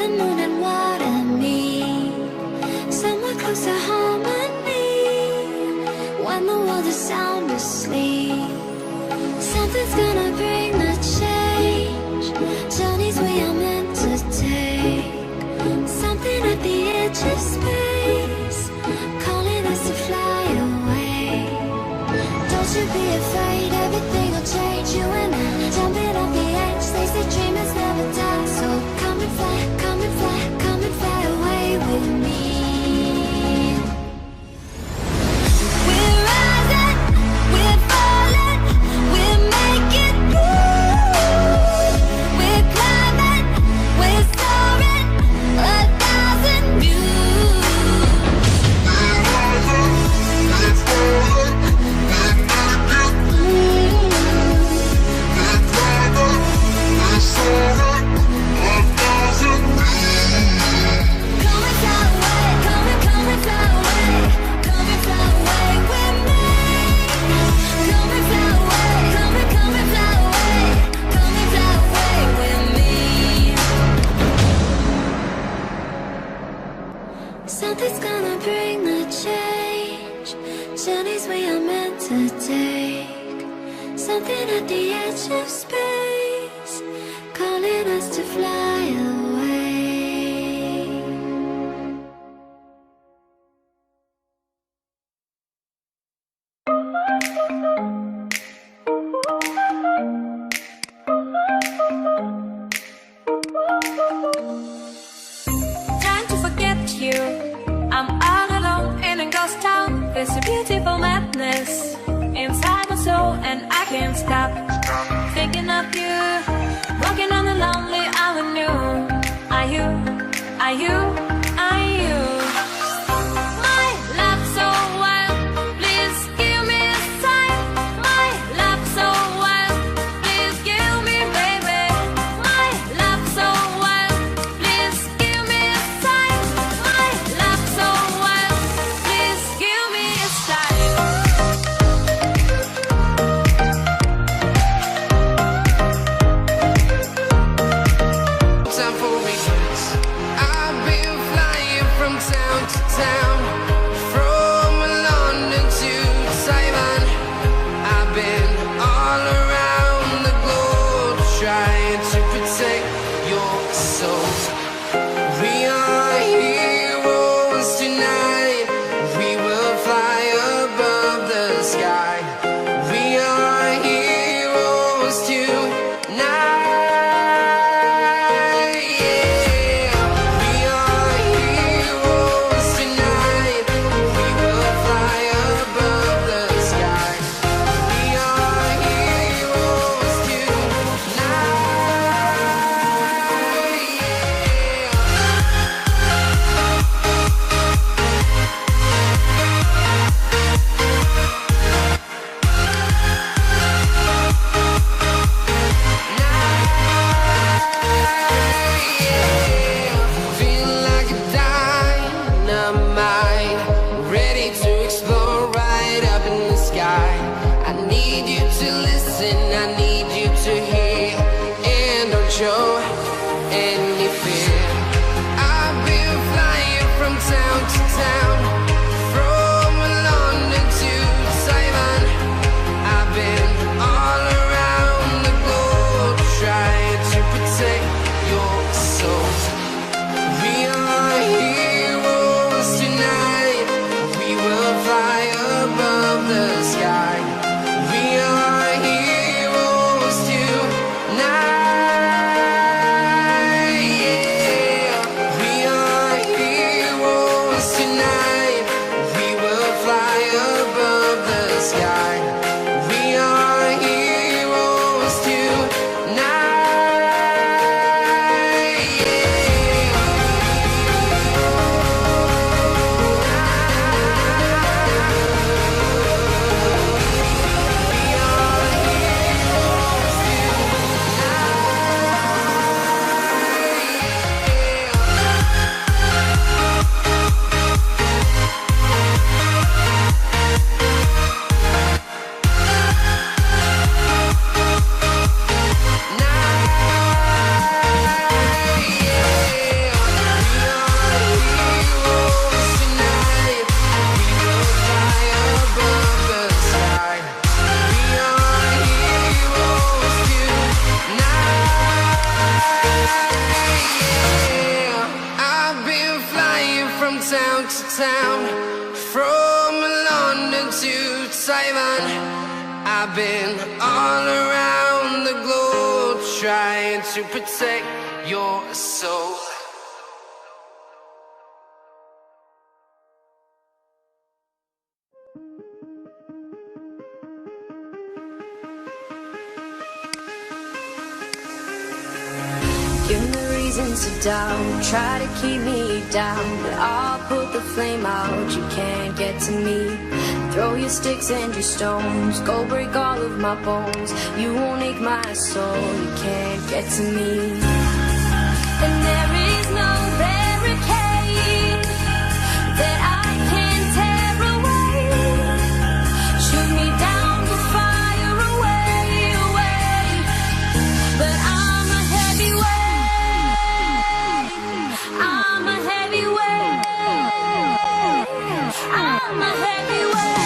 the moon and what I need. Somewhere close to harmony. When the world is sound asleep, something's gonna bring the change. Journeys we are meant to take. Something at the edge of space, calling us to fly away. Don't you be afraid, everything will change. You and I, jumping off the edge. They say dreamers never die. So come and fly, come and fly, come and fly away with me. We're rising, we're falling, we're making through. We're climbing, we're soaring, 1,000 views. We're rising, we're falling, we're making through. We're climbing, we're soaring, 1,000 views. Come and fly away, come and fly away, come and fly away with me. Come and fly away, come and fly away, come and fly away with me. Something's gonna bring the change. Journeys we are meant to take. Something at the edge of space, calling us to fly away. Trying to forget you, I'm all alone in a ghost town. There's a beautiful madness inside my soul, and I can't stop thinking of you. Walking on the lonely avenue. Are you, are you, are you? My love so wild, please give me a sign. My love so wild, please give me, baby. My love so wild, please give me a sign. My love so wild, please give me a sign. Time for regrets. I've been out of town, from London to Taiwan. I've been all around the globe trying to protect your soul. Give me reasons to doubt, try to keep me down, but I'll put the flame out, you can't get to me. Throw your sticks and your stones, go break all of my bones, you won't ache my soul, you can't get to me. And there is no barricade that I can tear away. Shoot me down with fire away, away, but I'm a heavyweight, I'm a heavyweight, I'm a heavyweight, I'm a heavyweight.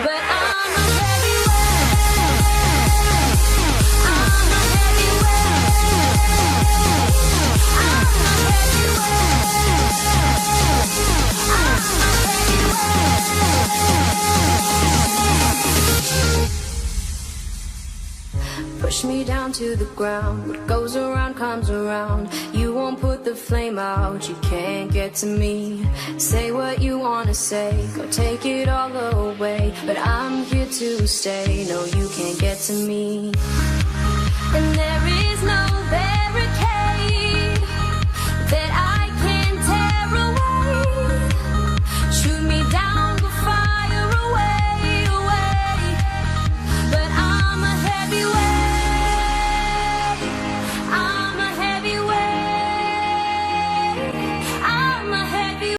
But I'm a heavyweight, I'm a heavyweight, I'm a heavyweight, I'm a heavyweight. Push me down to the ground, what goes around comes around. You won't put the flame out, you can't get to me. Say what you wanna say, go take it all away, but I'm here to stay, no you can't get to me. And there is no